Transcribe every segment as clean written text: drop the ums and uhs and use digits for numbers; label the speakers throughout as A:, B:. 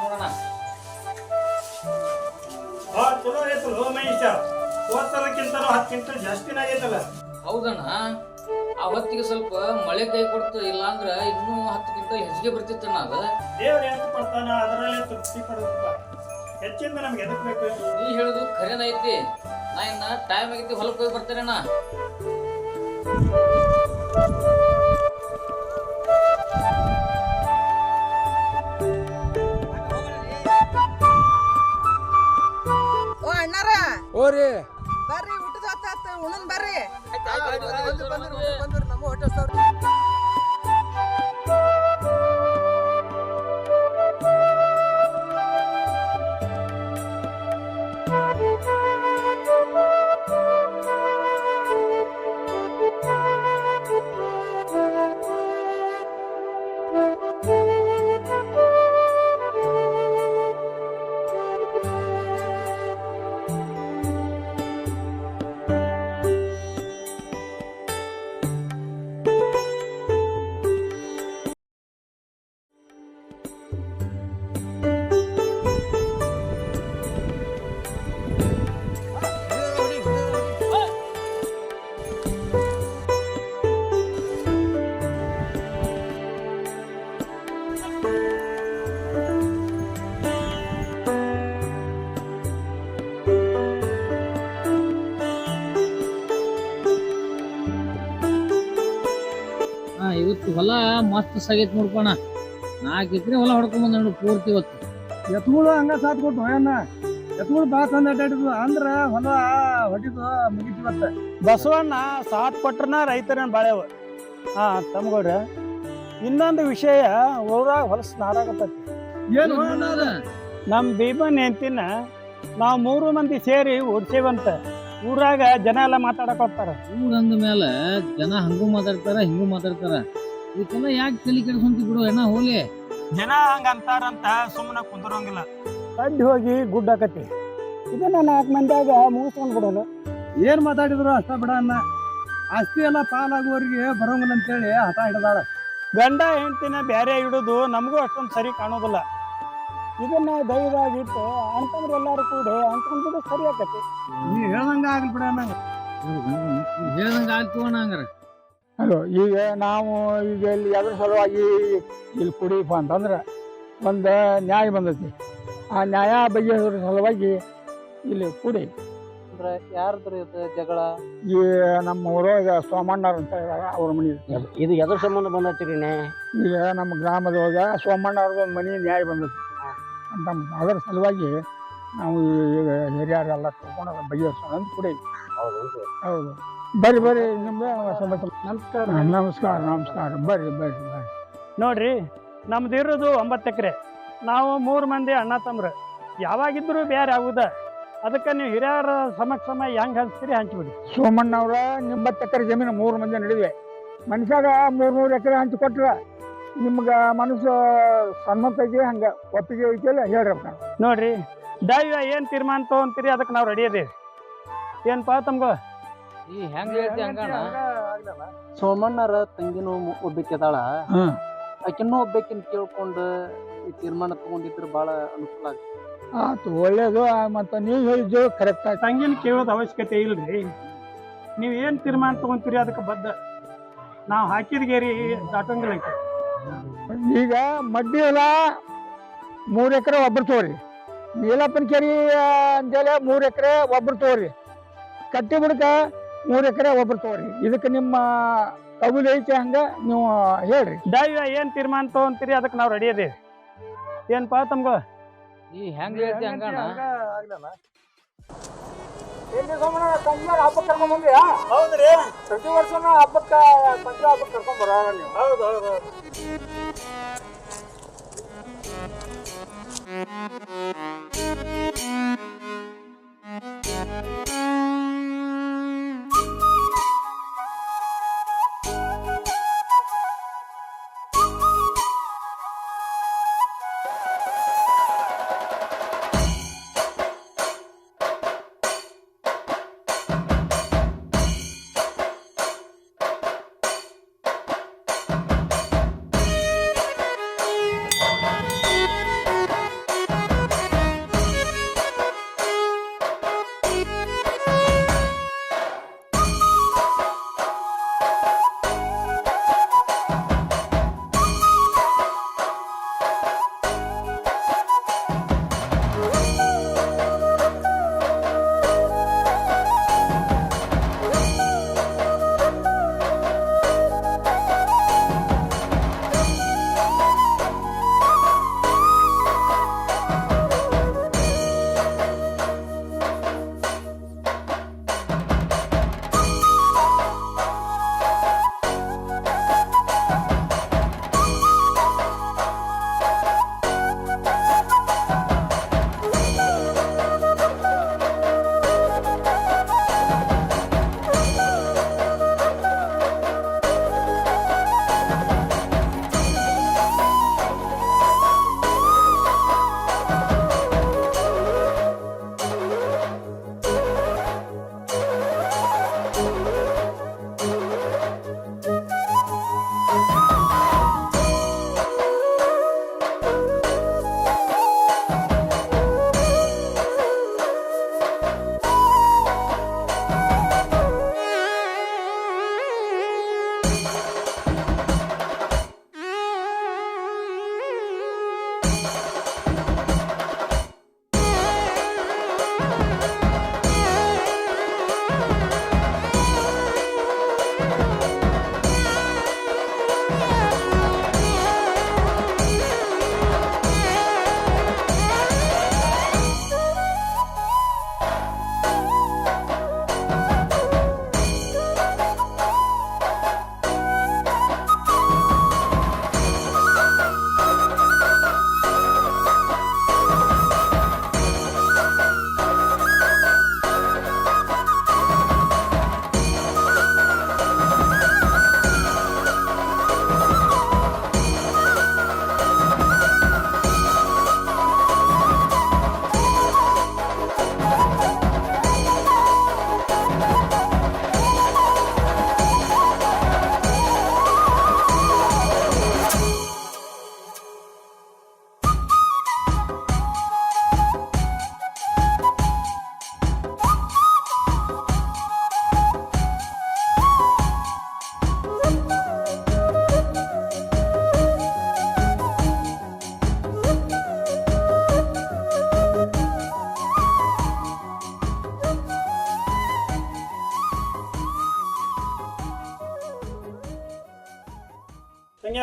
A: ನೋಡೋಣ.
B: ಚಲೋ ಐತಲ್ಲ ಮಹೇಶ, ಹೋದ್ಸಲಕ್ಕಿಂತಲೂ 10 ಕ್ವಿಂಟಲ್ ಜಾಸ್ತಿನ ಆಗೈತಲ್ಲ.
A: ಹೌದಣ್ಣ, ಆ ಹೊತ್ತಿಗೆ ಸ್ವಲ್ಪ ಮಳೆ ಕೈ ಕೊಡ್ತು, ಇಲ್ಲ ಅಂದ್ರ ಇನ್ನೂ 10 ಕ್ವಿಂಟಲ್ ಹೆಚ್ಚಿಗೆ ಬರ್ತಿತ್ತಣ್ಣ. ಅದು
B: ದೇವ್ರು ಎಷ್ಟು ಕೊಡ್ತಾನ ಅದರಲ್ಲೇ ತೃಪ್ತಿ ಪಡೋದಪ್ಪ. ಹೆಚ್ಚಿಂದ ನಮ್ಗೆ ಎದಕ್ ಬೇಕು?
A: ನೀ ಹೇಳುದು ಖರೇನ ಐತಿ. ನಾ ಇನ್ನ ಟೈಮ್ ಆಗೈತಿ, ಹೊಲಕ್ಕೆ ಹೋಗಿ ಬರ್ತೇನಣ್ಣ.
C: ಓ ಅಣ್ಣಾರ,
D: ಓರಿ
C: ಬರ್ರಿ ಊಟದ ಹೊತ್ತಾತ, ಉಣ್ಣನ್ ಬರ್ರಿ. ಬಂದ್ರು ನಮ್ಮ ಹೋಟೆಲ್.
A: ಇವತ್ತು ಹೊಲ ಮಸ್ತ್ ಸಾಗೈತಿ ನೋಡ್ಕೋಣ. 4 ಎಕರೆ ಹೊಲ ಹೊಡ್ಕೊಂಡ್ ಬಂದ ಪೂರ್ತಿ ಇವತ್ತು.
D: ಎತ್ಗಳು ಹಂಗ ಸಾತ್ ಕೊಟ್ಟು ಅಣ್ಣ, ಎತ್ಗಳು ಬಾ ತಂದ ಅಡ್ಡಾಡಿದ್ವು ಅಂದ್ರ ಹೊಲ ಹೊಡಿದು ಮುಗಿತಿವತ್ತ. ಬಸವಣ್ಣ ಸಾತ್ ಕೊಟ್ರನ ರೈತರೇನ್ ಬಾಳೆವ. ತಮ್ಗೌಡ್ರ, ಇನ್ನೊಂದು ವಿಷಯ ಊರಾಗ ಹೊಲಸ್ ನಾಡಾಗತ್ತೈತಿ. ಏನು ನಮ್ ಭೀಮನ್ ಹೆಂಡತಿನ ನಾವ್ 3 ಮಂದಿ ಸೇರಿ ಓಡ್ಸೇವಂತ. ಊರಾಗ ಜನ ಎಲ್ಲ ಮಾತಾಡಕ್ ಹೋಗ್ತಾರ.
A: ಊರಂದ ಮೇಲೆ ಜನ ಹಂಗೂ ಮಾತಾಡ್ತಾರ, ಹಿಂಗೂ ಮಾತಾಡ್ತಾರ. ಇದಕ್ಕೆಲ್ಲ ಯಾಕೆ ತಲೆ ಕೆಡಿಸ್ಕೊಂತ ಬಿಡು ಅಣ್ಣ, ಹೋಲಿ.
D: ಜನ ಹಂಗ ಅಂತಾರಂತ ಸುಮ್ಮನೆ ಕುಂದ್ರಂಗಿಲ್ಲ. ಕಡ್ಡಿ ಹೋಗಿ ಗುಡ್ ಆಕತಿ. ಇದನ್ನ 4 ಮಂದಿಯಾಗ ಮುಗಿಸ್ಕೊಂಡ್ ಬಿಡೋದು. ಏನ್ ಮಾತಾಡಿದ್ರು ಅಷ್ಟ ಬಿಡ ಅನ್ನ. ಆಸ್ತಿ ಎಲ್ಲ ಪಾಲಾಗುವವರಿಗೆ ಬರೋಂಗಿಲ್ಲ ಅಂತೇಳಿ ಹಠ ಹಿಡ್ದಾಳ. ಗಂಡ ಹೆಂಡತಿನ ಬ್ಯಾರೆ ಇಡುದು ನಮಗೂ ಅಷ್ಟೊಂದು ಸರಿ ಕಾಣೋದಿಲ್ಲ. ಇದನ್ನ ಧೈರ್ಯವಾಗಿಟ್ಟು ಅಂತಂದ್ರೆ ಎಲ್ಲಾರು ಕೂಡ ಅಂತಂದ್ರೆ ಸರಿ ಆಕತಿ. ನೀವ್ ಹೇಳ್ದಂಗ ಆಗ್ಲಿ ಬಿಡ ಅನ್ನಂಗ.
A: ಹೇಳ್ದಂಗ ಆಗ್ತೀವಣ್ಣ ಹಂಗಾರ.
D: ಹಲೋ, ಈಗ ನಾವು ಈಗ ಇಲ್ಲಿ ಅದ್ರ ಸಲುವಾಗಿ ಇಲ್ಲಿ ಕುಡಿಯಪ್ಪ ಅಂತಂದ್ರೆ ಒಂದು ನ್ಯಾಯ ಬಂದೈತಿ. ಆ ನ್ಯಾಯ ಬಗೆಹರಿಸೋ ಸಲುವಾಗಿ ಇಲ್ಲಿ ಕುಡಿ.
C: ಅಂದ್ರೆ ಯಾರ್ದ್ರಿ ಇದು ಜಗಳ?
D: ಈ ನಮ್ಮ ಊರಾಗ ಸೋಮಣ್ಣವ್ರ ಅಂತ ಅವ್ರ ಮನೆ.
C: ಇದು ಎದ್ರ ಸಂಬಂಧ ಬಂದೈತಿರಿ?
D: ಈಗ ನಮ್ಮ ಗ್ರಾಮದೊಳಗ ಸೋಮಣ್ಣವ್ರದ ಒಂದು ಮನೆ ನ್ಯಾಯ ಬಂದೈತಿ ಅಂತ. ಅದರ ಸಲುವಾಗಿ ನಾವು ಈಗ ಹಿರಿಯರೆಲ್ಲ ತಗೊಂಡು ಬಗೆಹರಿಸೋಣ ಅಂತ ಕುಡಿ. ಹೌದು, ಬರ್ರಿ ಬರ್ರಿ. ನಿಮ್ದು ನಮಸ್ಕಾರ. ನಮಸ್ಕಾರ ನಮಸ್ಕಾರ. ಬರ್ರಿ ಬರ್ರಿ ಬರ್ರಿ. ನೋಡ್ರಿ, ನಮ್ದು ಇರೋದು 9 ಎಕರೆ. ನಾವು 3 ಮಂದಿ ಅಣ್ಣ ತಮ್ರ. ಯಾವಾಗಿದ್ರು ಬೇರೆ ಆಗುದ. ಅದಕ್ಕೆ ನೀವು ಹಿರಿಯರ ಸಮಕ್ಷ ಹೆಂಗೆ ಹಂಚ್ತೀರಿ ಹಂಚ್ಬಿಡಿ. ಸೋಮಣ್ಣವ್ರ 9 ಎಕರೆ ಜಮೀನು 3 ಮಂದಿ ನಡುವೆ. ಮನುಷ್ಯಾಗ 300 ಎಕರೆ ಹಂಚಿ ಕೊಟ್ರ ನಿಮ್ಗೆ ಮನಸ್ಸು ಸಮ್ಮತೈತಿ, ಹಂಗೆ ಒಪ್ಪಿಗೆ ಐತಿಲ್ಲ ಹೇಳ್ರಿ. ನೋಡ್ರಿ, ದೈವ ಏನು ತೀರ್ಮಾನ ತಗೊಂತೀರಿ ಅದಕ್ಕೆ ನಾವು ರೆಡಿ ಅದೇವಿ. ಏನಪ್ಪ ತಮ್ಗ?
A: ಈ ಹೆಂಗ್ ಹೇಳ್ತಿ ಹಂಗಣ್ಣ?
C: ಸೋಮಣ್ಣರ ತಂಗಿನೂ ಒಬ್ಬಾಕಿದಾಳ. ಆಕಿನ್ನೂ ಒಬ್ಬಾಕಿನ ಕೇಳ್ಕೊಂಡು ಈ ತೀರ್ಮಾನ ತಗೊಂಡಿದ್ರು ಬಹಳ ಅನುಕೂಲ ಆಗ್ತದೆ.
D: ಆತು, ಒಳ್ಳೇದು. ಮತ್ತು ನೀವು ಹೇಳಿದ್ದು ಕರೆಕ್ಟ್ ಆಯ್ತು. ತಂಗಿನ ಕೇಳೋದು ಅವಶ್ಯಕತೆ ಇಲ್ರಿ. ನೀವು ಏನು ತೀರ್ಮಾನ ತಗೊಂತೀರಿ ಅದಕ್ಕೆ ಬದ್ಧ. ನಾವು ಹಾಕಿದ ಗೇರಿ ದಾಟಂಗಿಲ್ಲ. ಈಗ ಮಡ್ಡಿ ಹೊಲ 3 ಎಕರೆ ಒಬ್ರು ತಗೋರಿ. ನೀಲಪ್ಪನ ಕೆರಿ ಅಂತೇಳಿ 3 ಎಕರೆ ಒಬ್ರು ತಗೋರಿ. ಕಟ್ಟಿ ಬಿಡಕ 3 ಎಕರೆ ಒಬ್ರು ತಗೋರಿ. ಇದಕ್ಕೆ ನಿಮ್ಮ ಕಬೂಲ್ ಐತೆ, ಹಂಗ ನೀವು ಹೇಳ್ರಿ. ದೈವ ಏನು ತೀರ್ಮಾನ ತಗೊಂತೀರಿ ಅದಕ್ಕೆ ನಾವು ರೆಡಿ ಅದೇವಿ. ಏನಪ್ಪ ತಮ್ಗ?
A: ಈ ಹೆಂಗ್ ಹೇಳ್ತಿ ಹಂಗಣ್ಣ?
D: ಹಬ್ಬಕ್ಕೆ ಕರ್ಕೊಂಡ್ ಬಂದ್ರಿ? ಹೌದ್ರಿ, ಪ್ರತಿ ವರ್ಷನೂ ಹಬ್ಬಕ್ಕೆ ಪಂಚ ಹಬ್ಬಕ್ಕೆ ಕರ್ಕೊಂಡ್ ಬರೋಣ ನೀವು. ಹೌದು ಹೌದು.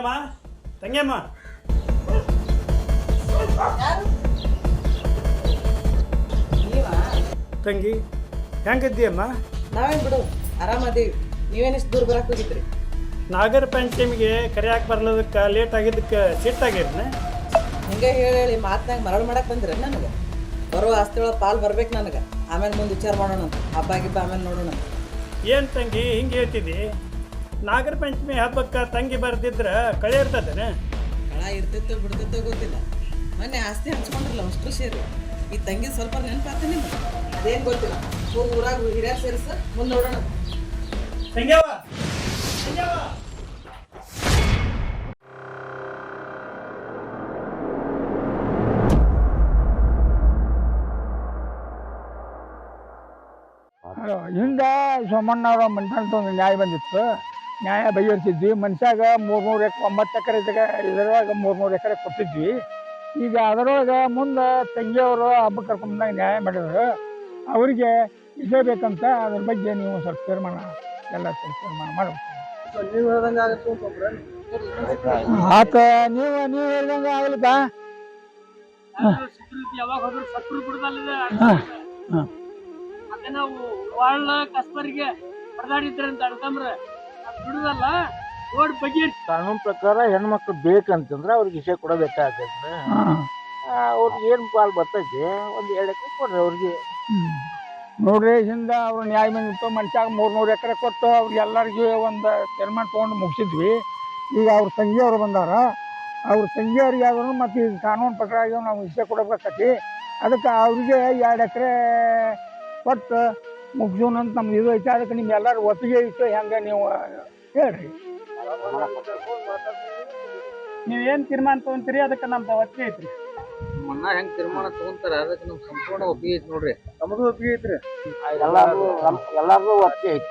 B: ತಂಗ್ಯಮ್ಮ ತಂಗ್ಯಮ್ಮ ತಂಗಿ ಹೆಂಗಿದ್ದೀಯಮ್ಮ?
E: ನಾವೇನ್ ಬಿಡು ಆರಾಮದೀವಿ. ನೀವೇನಿಷ್ಟು ದೂರ ಬರಕ್ ಹೋಗಿದ್ರಿ?
B: ನಾಗರ ಪಂಚಮಿಗೆ ಕರೆಯಾಕೆ ಬರ್ಲದಕ್ಕೆ ಲೇಟ್ ಆಗಿದ್ದಕ್ಕೆ ಸಿಟ್ಟಾಗಿರ್ನ
E: ಹಿಂಗೆ ಹೇಳಿ ಮಾತ್ನಾಗ ಮರಳು ಮಾಡಕ್ ಬಂದ್ರೆ ನನಗೆ ಬರೋ ಆಸ್ತಿಯೊಳಗೆ ಪಾಲು ಬರ್ಬೇಕು ನನಗೆ. ಆಮೇಲೆ ಮುಂದೆ ವಿಚಾರ ಮಾಡೋಣ, ಹಬ್ಬ ಗಿಬ್ಬ ಆಮೇಲೆ ನೋಡೋಣ.
B: ಏನು ತಂಗಿ ಹಿಂಗೆ ಹೇಳ್ತಿದ್ದಿ? ನಾಗರ ಪಂಚಮಿ ಹಬ್ಬಕ್ಕೆ ತಂಗಿ ಬರ್ದಿದ್ರೆ ಕಳೆ ಇರ್ತದೇನೆ?
E: ಕಳ ಇರ್ತಿತ್ತೋ ಬಿಡ್ತಿತ್ತೋ ಗೊತ್ತಿಲ್ಲ. ಮೊನ್ನೆ ಆಸ್ತಿ ಹಂಚ್ಕೊಂಡ್ರಲ್ಲ ಅಷ್ಟು ಸೇರಿ ಈ ತಂಗಿ ಸ್ವಲ್ಪ ನೆನಪಾತ ನಿಮ್ಗೆ? ಅದೇನು ಗೊತ್ತಿಲ್ಲ. ಊರಾಗ ಹಿರಿಯರು ಸೇರಿಸ ಮುಂದೆ ನೋಡೋಣ.
B: ತಂಗ್ಯವ ತಂಗ್ಯವ
D: ಹಿಂದೆ ಸೋಮಣ್ಣವ್ರ ಮನ್ತಂತ ಒಂದು ನ್ಯಾಯ ಬಂದಿತ್ತು. ನ್ಯಾಯ ಬಗೆಹರಿಸಿದ್ವಿ. ಮನುಷ್ಯಾಗ 300 9 ಎಕರೆ ಇದರೊಳಗೆ 300 ಎಕರೆ ಕೊಟ್ಟಿದ್ವಿ. ಈಗ ಅದರೊಳಗೆ ಮುಂದೆ ತಂಗಿಯವರು ಹಬ್ಬ ಕರ್ಕೊಂಡಾಗ ನ್ಯಾಯ ಮಾಡಿದ್ರು. ಅವರಿಗೆ ಇದೇ ಬೇಕಂತ ಅದ್ರ ಬಗ್ಗೆ ನೀವು ಸ್ವಲ್ಪ ತೀರ್ಮಾನ ಎಲ್ಲ ತೀರ್ಮಾನ ಮಾಡಬೇಕು.
C: ನೀವು ಹೇಳ್ದಂಗೆ ಆಗುತ್ತೆ
D: ಆತ ನೀವು ಹೇಳ್ದಂಗೆ ಆಗಲಿಕ್ಕ.
F: ಯಾವಾಗ ಹೋದ್ರು ಸತ್ರು ಬಿಡದಲ್ಲ.
D: ಹಾಂ
F: ಮತ್ತೆ ನಾವು ವಾಳ ಕಸ್ಬರಿಗೆ ಹೊಡೆದಾಡಿದ್ರೆ ಅಂತ ಅಡ್ಕಂಬ್ರ ಬಿಡುದಲ್ಲ. ರೋಡ್ ಬಗ್ಗೆ
G: ಕಾನೂನು ಪ್ರಕಾರ ಹೆಣ್ಮಕ್ಳು ಬೇಕಂತಂದ್ರೆ ಅವ್ರಿಗೆ ವಿಷಯ ಕೊಡಬೇಕಾಗತ್ತೆ. ಅವ್ರಿಗೆ ಏನು ಪಾಲ್ ಬರ್ತೈತಿ ಒಂದು 2 ಎಕರೆ ಕೊಡ್ರಿ ಅವ್ರಿಗೆ.
D: ನೋಡ್ರಿ, ಹಿಂದೆ ಅವ್ರು ನ್ಯಾಯ ಬಂದಿತ್ತು. ಮನುಷ್ಯಾಗ 300 ಎಕರೆ ಕೊಟ್ಟು ಅವ್ರಿಗೆ ಎಲ್ಲರಿಗೂ ಒಂದು ತೀರ್ಮಾನ ತೊಗೊಂಡು ಮುಗಿಸಿದ್ವಿ. ಈಗ ಅವ್ರ ತಂಗಿಯವರು ಬಂದಾರ. ಅವ್ರ ತಂಗಿಯವ್ರಿಗೆ ಆದ್ರೂ ಮತ್ತು ಈಗ ಕಾನೂನು ಪ್ರಕಾರ ನಾವು ವಿಷಯ ಕೊಡಬೇಕತಿ. ಅದಕ್ಕೆ ಅವ್ರಿಗೆ 2 ಎಕರೆ ಕೊಟ್ಟು ಮುಗಿಸೋಣ ಅಂತ ನಮ್ದು ಇದು ಐತೆ. ಅದಕ್ಕೆ ನಿಮ್ಗೆ ಎಲ್ಲರೂ ಒಪ್ಪಿಗೆ ಇತ್ತು. ಹೆಂಗೆ ನೀವು ಹೇಳ್ರಿ.
F: ನೀವೇನ್ ತೀರ್ಮಾನ ತಗೊಂತೀರಿ ಅದಕ್ಕೆ ನಮ್ದು ಒತ್ತಿಗೆ ಐತ್ರಿ.
A: ಮನ್ನ ಹೆಂಗ್ ತೀರ್ಮಾನ ತಗೊಂತಾರ ಅದಕ್ಕೆ ನಮ್ ಸಂಪೂರ್ಣ ಒಪ್ಪಿಗೆ ಐತಿ ನೋಡ್ರಿ.
C: ನಮ್ಮದು ಒಪ್ಪಿಗೆ ಐತ್ರಿ.
G: ಎಲ್ಲಾರ್ದು ಒಪ್ಪಿಗೆ ಐತಿ.